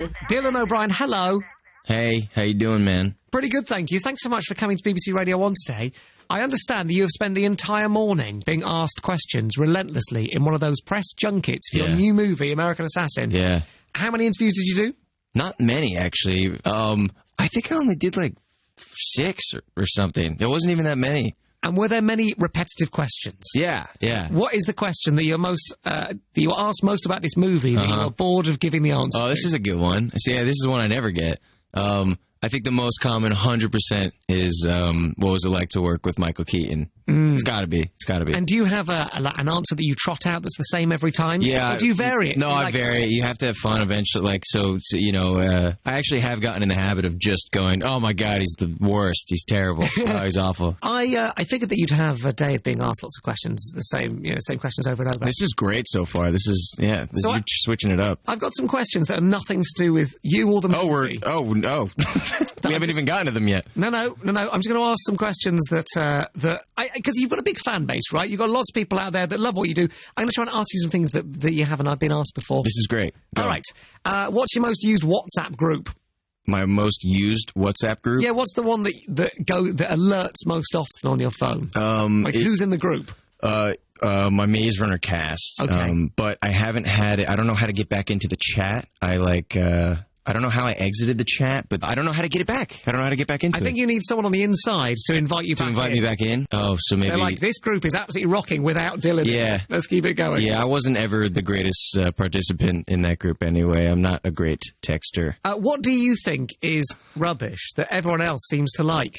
Dylan O'Brien, hello. Hey, how you doing, man? Pretty good, thank you. Thanks so much for coming to BBC Radio 1 today. I understand that you have spent the entire morning being asked questions relentlessly in one of those press junkets for your new movie, American Assassin. Yeah. How many interviews did you do? Not many, actually. I think I only did like 6 or something. It wasn't even that many. And were there many repetitive questions? Yeah. What is the question that you're that you were asked most about this movie that you were bored of giving the answer? Oh, this is a good one. See, yeah, this is one I never get. I think the most common, 100%, is what was it like to work with Michael Keaton? It's got to be. And do you have an answer that you trot out that's the same every time? Yeah. Or do you vary it? No, I vary it. You have to have fun eventually. I actually have gotten in the habit of just going, oh my God, he's the worst. He's terrible. Oh, he's awful. I figured that you'd have a day of being asked lots of questions, the same questions over and over. This is great so far. You're switching it up. I've got some questions that are nothing to do with you or the movie. No. We haven't even gotten to them yet. No. I'm just going to ask some questions because you've got a big fan base, right? You've got lots of people out there that love what you do. I'm going to try and ask you some things that you haven't been asked before. This is great. Go. All right. What's your most used WhatsApp group? My most used WhatsApp group? Yeah, what's the one that alerts most often on your phone? Who's in the group? My Maze Runner cast. Okay. But I haven't had it. I don't know how to get back into the chat. I don't know how I exited the chat, but I don't know how to get it back. I don't know how to get back into it. I think you need someone on the inside to invite you back in. To invite me back in? Oh, so maybe... They're like, this group is absolutely rocking without Dylan. Yeah. Let's keep it going. Yeah, I wasn't ever the greatest participant in that group anyway. I'm not a great texter. What do you think is rubbish that everyone else seems to like?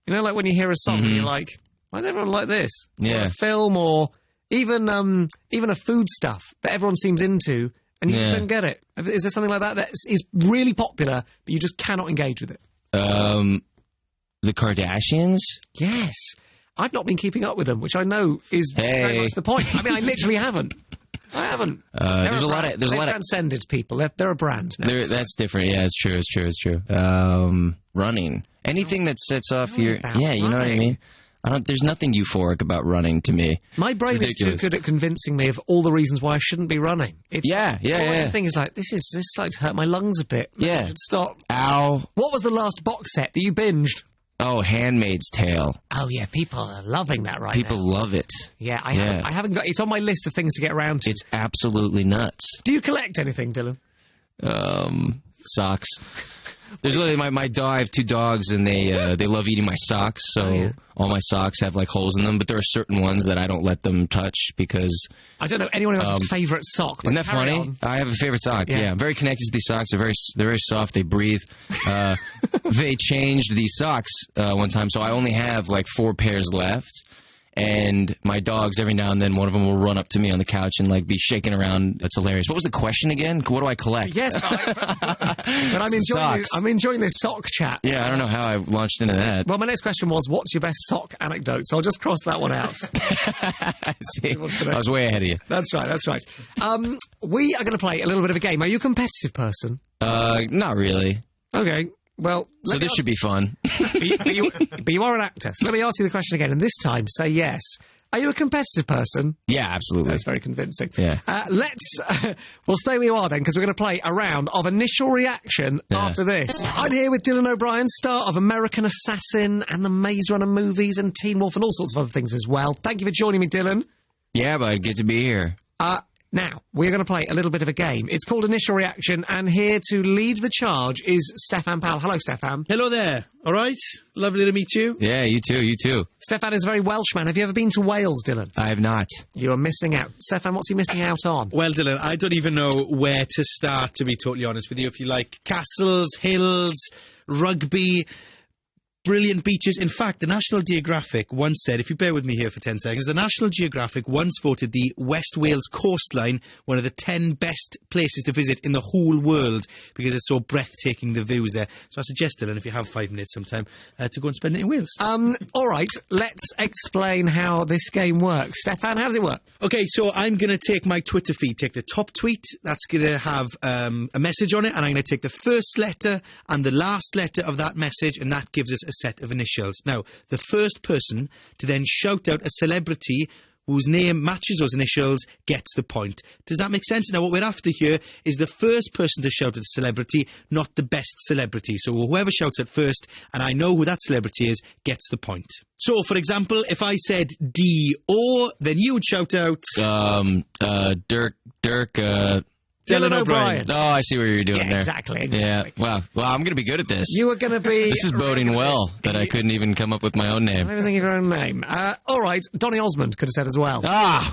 You know, like when you hear a song and you're like, why does everyone like this? Yeah. Or a film or even a food stuff that everyone seems into... And you just don't get it. Is there something like that is really popular, but you just cannot engage with it? The Kardashians? Yes. I've not been keeping up with them, which I know is very much the point. I mean, I literally haven't. I haven't. They've transcended people. They're a brand now. That's different. Yeah, it's true. Running. Anything that sets off your... Yeah, you know what I mean? There's nothing euphoric about running to me. My brain is too good at convincing me of all the reasons why I shouldn't be running. The thing is like, this is starting to hurt my lungs a bit. Yeah. I should stop. Ow. What was the last box set that you binged? Oh, Handmaid's Tale. Oh, yeah, people are loving that right now. People love it. Yeah, I haven't got... It's on my list of things to get around to. It's absolutely nuts. Do you collect anything, Dylan? Socks. There's literally my dog. I have 2 dogs, and they love eating my socks. So all my socks have like holes in them. But there are certain ones that I don't let them touch because I don't know anyone who has a favorite sock. Isn't that funny? On. I have a favorite sock. Yeah, I'm very connected to these socks. They're very soft. They breathe. They changed these socks one time, so I only have like 4 pairs left. And my dogs, every now and then, one of them will run up to me on the couch and, like, be shaking around. It's hilarious. What was the question again? What do I collect? Yes, but I'm enjoying this sock chat. Yeah, I don't know how I launched into that. Well, my next question was, what's your best sock anecdote? So I'll just cross that one out. See, I was way ahead of you. That's right. We are going to play a little bit of a game. Are you a competitive person? Not really. Okay. Well, so this should be fun. but you are an actor. So let me ask you the question again, and this time say yes. Are you a competitive person? Yeah, absolutely. That's very convincing. Yeah. We'll stay where you are then, because we're going to play a round of initial reaction after this. I'm here with Dylan O'Brien, star of American Assassin and the Maze Runner movies and Teen Wolf and all sorts of other things as well. Thank you for joining me, Dylan. Yeah, but good to be here. Now, we're going to play a little bit of a game. It's called Initial Reaction, and here to lead the charge is Stefan Powell. Hello, Stefan. Hello there. All right? Lovely to meet you. Yeah, you too. Stefan is a very Welsh man. Have you ever been to Wales, Dylan? I have not. You are missing out. Stefan, what's he missing out on? Well, Dylan, I don't even know where to start, to be totally honest with you. If you like castles, hills, rugby... Brilliant beaches. In fact, the National Geographic once said, if you bear with me here for 10 seconds, the National Geographic once voted the West Wales coastline one of the 10 best places to visit in the whole world because it's so breathtaking, the views there. So I suggest, Dylan, if you have 5 minutes sometime, to go and spend it in Wales. All right, let's explain how this game works. Stefan, how does it work? Okay, so I'm going to take my Twitter feed, take the top tweet, that's going to have a message on it, and I'm going to take the first letter and the last letter of that message, and that gives us a set of initials. Now, the first person to then shout out a celebrity whose name matches those initials gets the point. Does that make sense? Now, what we're after here is the first person to shout at a celebrity, not the best celebrity. So whoever shouts at first, and I know who that celebrity is, gets the point. So, for example, if I said D.O., then you would shout out... Dylan O'Brien. Oh, I see what you're doing there. Exactly. Yeah. Well, I'm going to be good at this. You were going to be... This is boding well that I couldn't even come up with my own name. I don't think of your own name. All right, Donny Osmond could have said as well.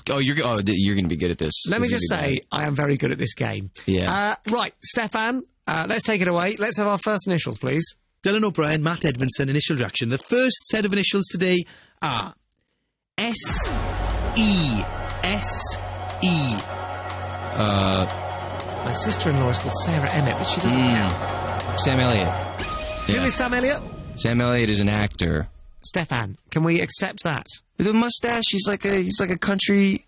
You're going to be good at this. Let me just say, I am very good at this game. Yeah. Right, Stefan, let's take it away. Let's have our first initials, please. Dylan O'Brien, Matt Edmondson, initial reaction. The first set of initials today are S-E. S-E. My sister-in-law is called Sarah Emmett, but she doesn't count. Sam Elliott. Who is Sam Elliott? Sam Elliott is an actor. Stefan, can we accept that? With a mustache, he's like a country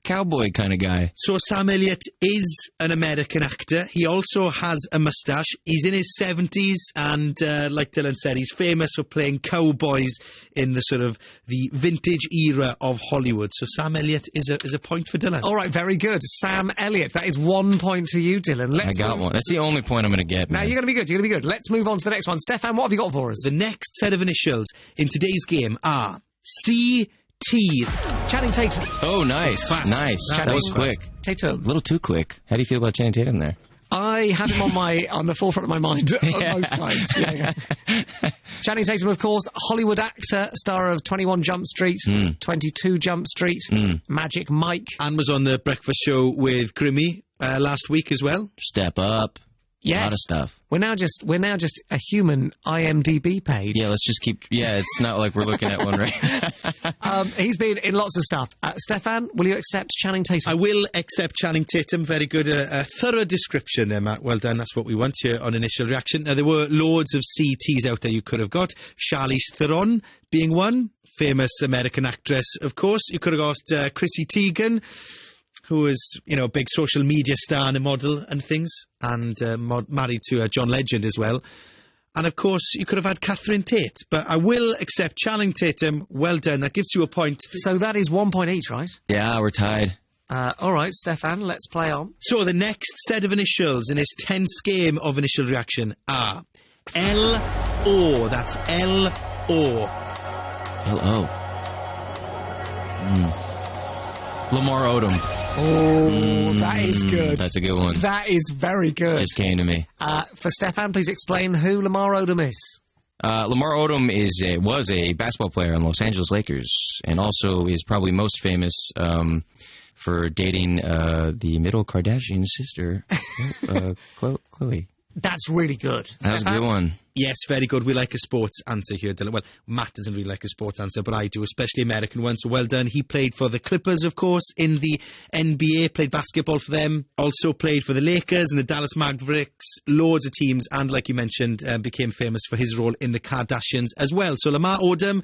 cowboy kind of guy. So Sam Elliott is an American actor. He also has a moustache. He's in his 70s, and like Dylan said, he's famous for playing cowboys in the sort of the vintage era of Hollywood. So Sam Elliott is a point for Dylan. All right, very good. Sam Elliott. That is 1 point to you, Dylan. I got one. That's the only point I'm going to get, man. Now, you're going to be good. You're going to be good. Let's move on to the next one. Stefan, what have you got for us? The next set of initials in today's game are C-T. Channing Tatum. Oh, nice. Fast. Nice. That was quick. Tatum. A little too quick. How do you feel about Channing Tatum there? I had him on the forefront of my mind most times. Yeah. Channing Tatum, of course, Hollywood actor, star of 21 Jump Street, 22 Jump Street, Magic Mike. And was on the breakfast show with Grimmy last week as well. Step Up. Yes. A lot of stuff. We're now just a human IMDb page. Yeah, let's just keep... Yeah, it's not like we're looking at one right He's been in lots of stuff. Stefan, will you accept Channing Tatum? I will accept Channing Tatum. Very good. A thorough description there, Matt. Well done. That's what we want here on Initial Reaction. Now, there were loads of CTs out there you could have got. Charlize Theron being one. Famous American actress, of course. You could have got Chrissy Teigen, who is, a big social media star and a model and things, and married to John Legend as well. And, of course, you could have had Catherine Tate. But I will accept Channing Tatum. Well done. That gives you a point. So that is 1 point each, right? Yeah, we're tied. All right, Stefan, let's play on. So the next set of initials in this tense game of Initial Reaction are L-O. That's L-O. L-O. Lamar Odom. Oh, that is good. That's a good one. That is very good. Just came to me. For Stefan, please explain who Lamar Odom is. Lamar Odom was a basketball player on Los Angeles Lakers, and also is probably most famous for dating the middle Kardashian sister, Khloe. That's really good. That was a good one. Yes, very good. We like a sports answer here, Dylan. Well, Matt doesn't really like a sports answer, but I do, especially American ones. So well done. He played for the Clippers, of course, in the NBA, played basketball for them, also played for the Lakers and the Dallas Mavericks, loads of teams, and like you mentioned, became famous for his role in the Kardashians as well. So Lamar Odom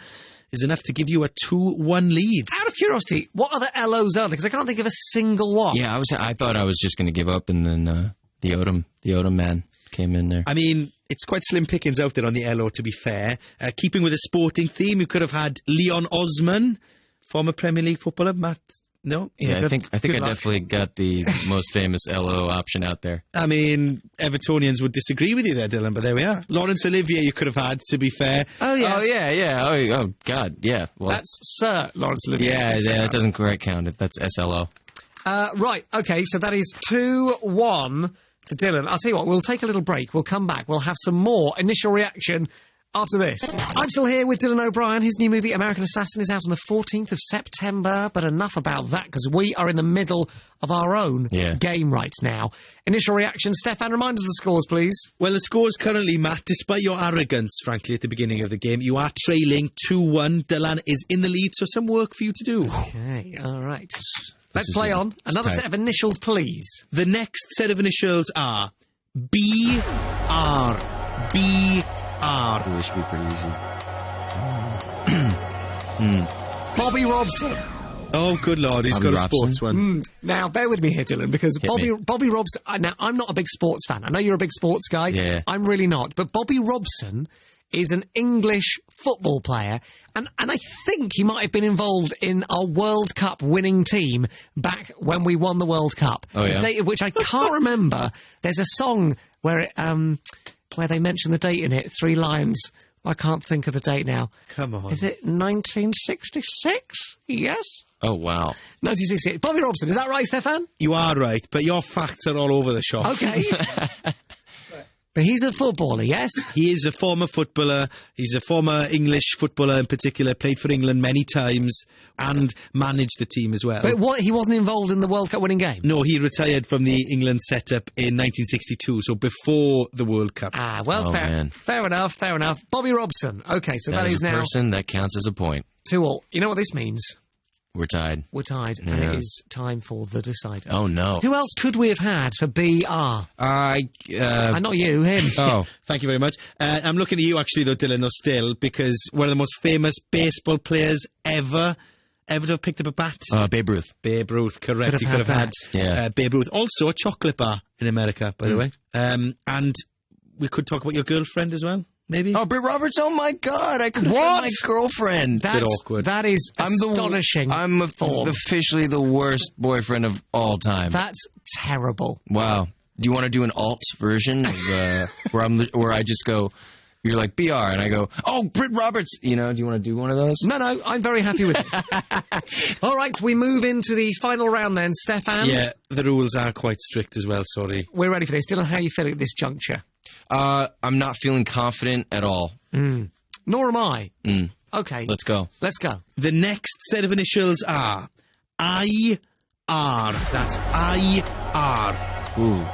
is enough to give you a 2-1 lead. Out of curiosity, what other LOs are there? Because I can't think of a single one. Yeah, I thought I was just going to give up, and then the Odom man came in there. I mean, it's quite slim pickings out there on the LO, to be fair. Keeping with a sporting theme, you could have had Leon Osman, former Premier League footballer. Matt, no? Yeah, I think I definitely got the most famous LO option out there. I mean, Evertonians would disagree with you there, Dylan, but there we are. Laurence Olivier you could have had, to be fair. Oh, yes. Oh, yeah. Oh, God, yeah. Well, that's Sir Laurence Olivier. Yeah, it doesn't quite count. That's SLO. Right, okay, so that is 2-1 to Dylan. I'll tell you what, we'll take a little break. We'll come back. We'll have some more initial reaction after this. I'm still here with Dylan O'Brien. His new movie, American Assassin, is out on the 14th of September. But enough about that, because we are in the middle of our own game right now. Initial reaction. Stefan, remind us of the scores, please. Well, the scores currently, Matt, despite your arrogance, frankly, at the beginning of the game, you are trailing 2-1. Dylan is in the lead, so some work for you to do. Okay, all right. Let's play on. Another set of initials, please. The next set of initials are B-R. B-R. This should be pretty easy. Bobby Robson. Oh, good Lord, he's got a sports one. Now, bear with me here, Dylan, because Bobby Robson... Now, I'm not a big sports fan. I know you're a big sports guy. Yeah. I'm really not. But Bobby Robson is an English football player, and I think he might have been involved in our World Cup winning team back when we won the World Cup. Oh, yeah? The date of which I can't remember. There's a song where they mention the date in it, 3 lines. I can't think of the date now. Come on. Is it 1966? Yes. Oh, wow. 1968. Bobby Robson, is that right, Stefan? You are right, but your facts are all over the shop. Okay. But he's a footballer, yes? He is a former footballer. He's a former English footballer in particular, played for England many times and managed the team as well. But he wasn't involved in the World Cup winning game? No, he retired from the England setup in 1962, so before the World Cup. Ah, well, Oh, man. fair enough. Bobby Robson. Okay, so that is a now person that counts as a point. 2-2. You know what this means? We're tied. We're tied, and Yeah. it is time for the decider. Oh, no. Who else could we have had for BR? And not you, him. Oh. Thank you very much. I'm looking at you, actually, though, Dylan, though, still, because one of the most famous baseball players ever to have picked up a bat. Babe Ruth. Babe Ruth, correct. Could You have could have had had that. Yeah. Babe Ruth. Also, a chocolate bar in America, by the way. And we could talk about your girlfriend as well, maybe? Oh, Britt Roberts, oh my God, I could have What? been my girlfriend. That's awkward. That is astonishing. I'm form. officially the worst boyfriend of all time. That's terrible. Wow. Do you want to do an alt version of, where I just go, you're like BR, and I go, oh, Britt Roberts. You know, do you want to do one of those? No, I'm very happy with it. All right, we move into the final round then. Stefan? Yeah, the rules are quite strict as well, sorry. We're ready for this. Dylan, how are you feeling at this juncture? I'm not feeling confident at all. Nor am I. Okay. Let's go. Let's go. The next set of initials are IR. That's IR. Ooh.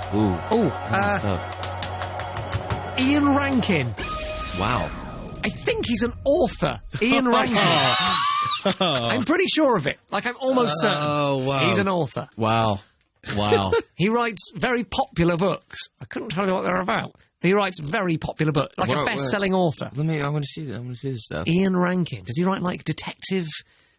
Oh, That's tough. Ian Rankin. Wow. I think he's an author. Ian Rankin. I'm pretty sure of it. Like, I'm almost certain. Oh, wow. He's an author. Wow. He writes very popular books. I couldn't tell you what they're about. He writes very popular books, like a best-selling author. I want to see that. I want to see this stuff. Ian Rankin. Does he write, like, detective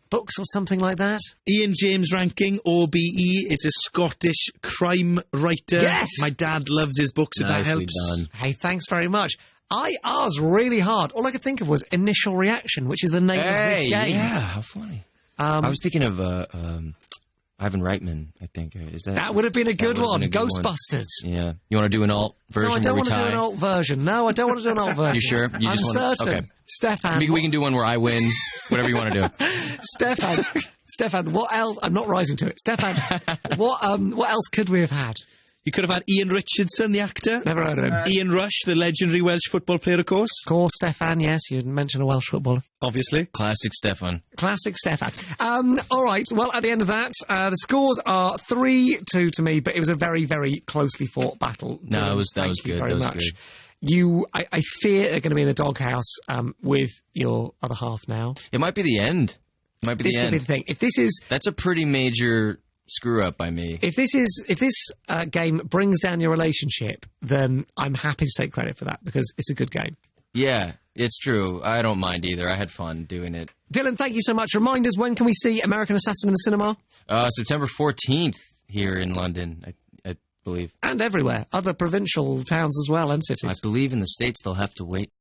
books or something like that? Ian James Rankin, OBE, is a Scottish crime writer. Yes! My dad loves his books, if that Nicely helps. done. Hey, thanks very much. IR's really hard. All I could think of was Initial Reaction, which is the name of this game. Yeah, how funny. I was thinking of Ivan Reitman, I think. That would have been a good one. Ghostbusters. Yeah. You want to do an alt version? No, I don't where want we to do tie? an alt version. No, I don't want to do an alt version. You sure? You I'm just want certain. Okay. Stefan. We can do one where I win. Whatever you want to do. Stefan, what else? I'm not rising to it. Stefan, what else could we have had? You could have had Ian Richardson, the actor. Never heard of him. Ian Rush, the legendary Welsh football player, of course. Of course, Stefan, yes, you mentioned a Welsh footballer. Obviously. Classic Stefan. Classic Stefan. All right, well, at the end of that, the scores are 3-2 to me, but it was a very, very closely fought battle. No, Dylan, that was thank you good. very That was much. good. I fear are going to be in the doghouse with your other half now. It might be the end. It might be This the could end. be the thing. If this is... That's a pretty major screw up by me. If this game brings down your relationship, then I'm happy to take credit for that because it's a good game. Yeah, it's true. I don't mind either. I had fun doing it. Dylan, thank you so much. Remind us, when can we see American Assassin in the cinema? September 14th here in London, I believe. And everywhere. Other provincial towns as well and cities. I believe in the States they'll have to wait.